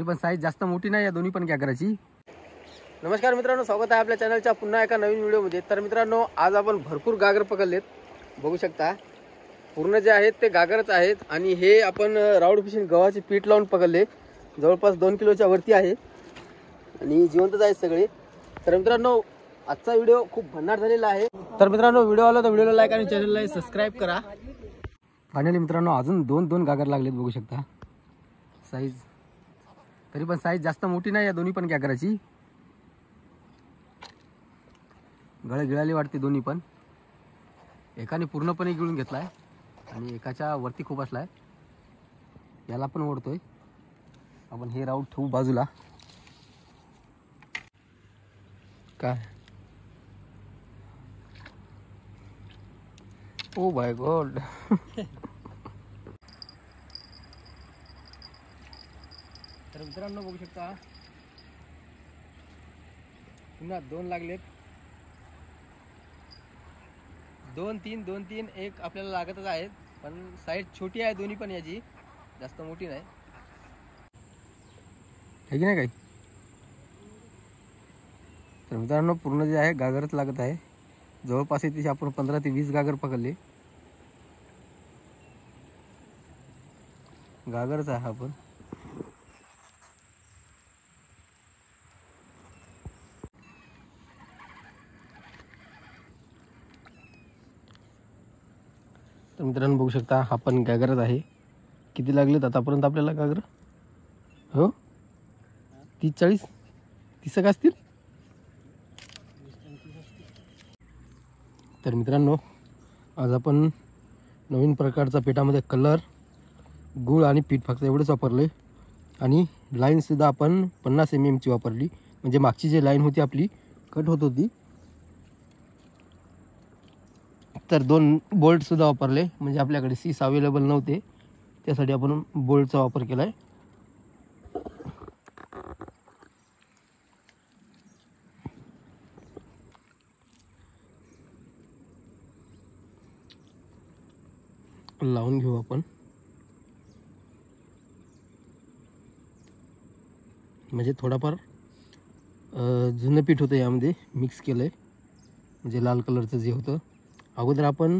पण साईज जास्त मोठी नाही या दोन्ही पण घागराची। नमस्कार मित्रांनो, स्वागत आहे आपल्या चॅनलच्या पुन्हा एका नवीन व्हिडिओमध्ये। तर मित्रांनो, आज आपण भरपूर गागर पकडलेत, बघू शकता। पूर्ण जे आहेत ते गागरच आहेत आणि हे आपण राऊंड फिशिंग गव्हाचे पीठ लावून पकडले, जवळपास 2 किलोच्या वरती आहे आणि जिवंतच आहेत सगळे। तर मित्रांनो, आजचा व्हिडिओ खूप भन्नाट झालेला आहे। तर मित्रांनो, व्हिडिओ आला तर व्हिडिओला लाईक आणि चॅनलला सबस्क्राइब करा। फायनली मित्रांनो, अजून दोन गागर लागलेत, बघू शकता। साईज तरी पण साईज जास्त मोठी नाही या दोन्ही पण घागराची। गळे गिळाली वाटते दोन्ही पण। एकाने पूर्णपणे गिळून घेतलाय आणि एकाच्या वरती खूप असलाय, याला पण ओढतोय आपण। हे राऊंड ठेवू बाजूला। काय ओ माय गॉड। तर मित्रांनो, बघू शकता पुन्हा दोन लागलेत। 2-3 एक आपल्याला लागतच आहेत, पण साईज छोटी आहे दोन्ही पण, याची जास्त मोठी नाही है की नाही काही। तर मित्रांनो, पूर्ण जे आहे गागरच लागत आहे। जवळपास इथे आपण 15 ते 20 गागर पकडले। गागरच आहे आपण। तर मित्रांनो, बघू शकता हा पण गागरच आहे। किती लागलेत आतापर्यंत आपल्याला गागर? हो 30-40 असतील। तर मित्रांनो, आज आपण नवीन प्रकारचा पिठामध्ये कलर, गूळ आणि पीठ फक्त एवढंच वापरले आणि लाईन सुद्धा आपण 50 mm ची वापरली। म्हणजे मागची जी लाईन होती आपली कट होत होती, तर 2 बोल्ट सुद्धा वापरले। म्हणजे आपल्याकडे सीस अवेलेबल नव्हते, त्यासाठी आपण बोल्टचा वापर केलाय। लावून घेऊ आपण, म्हणजे थोडाफार जुनं पीठ होतं यामध्ये मिक्स केलंय। म्हणजे लाल कलरचं जे होतं, अगोदर आपण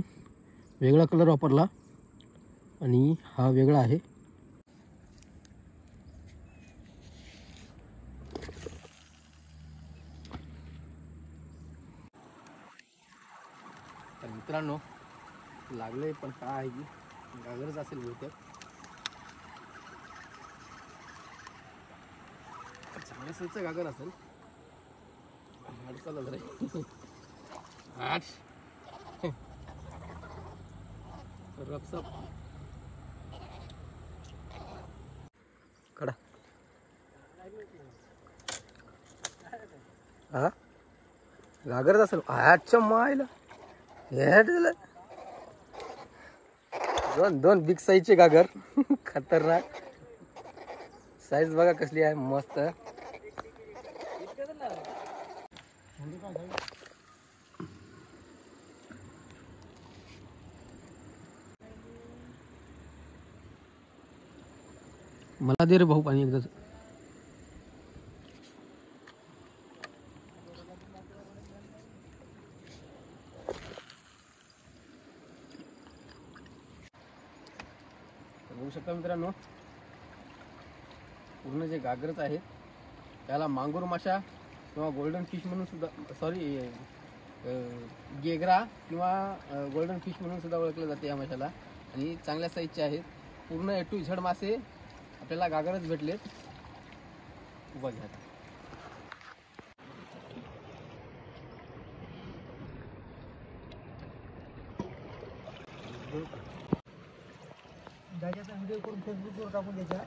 वेगळा कलर वापरला आणि हा वेगळा आहे। तर मित्रांनो, लागले पण काय आहे की गागरच असेल बहुतेक। चांगल्या साईजचं गागर असेल। अडचण रे आठ रपसप कडा। हा गागरच असेल। आजच्या मायला दोन बिग साईजचे गागर। खतरनाक साईज बघा कसली आहे, मस्त। मला दे रे भाऊ पाणी एकदाच। बघू शकता मित्रांनो, पूर्ण जे गागरच आहेत त्याला मांगूर माशा किंवा गोल्डन फिश म्हणून सुद्धा, सॉरी गेगरा किंवा गोल्डन फिश म्हणून सुद्धा ओळखले जाते या माशाला। आणि चांगल्या साईजचे आहेत। पूर्ण A to Z मासे आपल्याला गागरच भेटलेत। उभा घ्या। व्हिडिओ करून फेसबुकवर टाकून द्यायचा।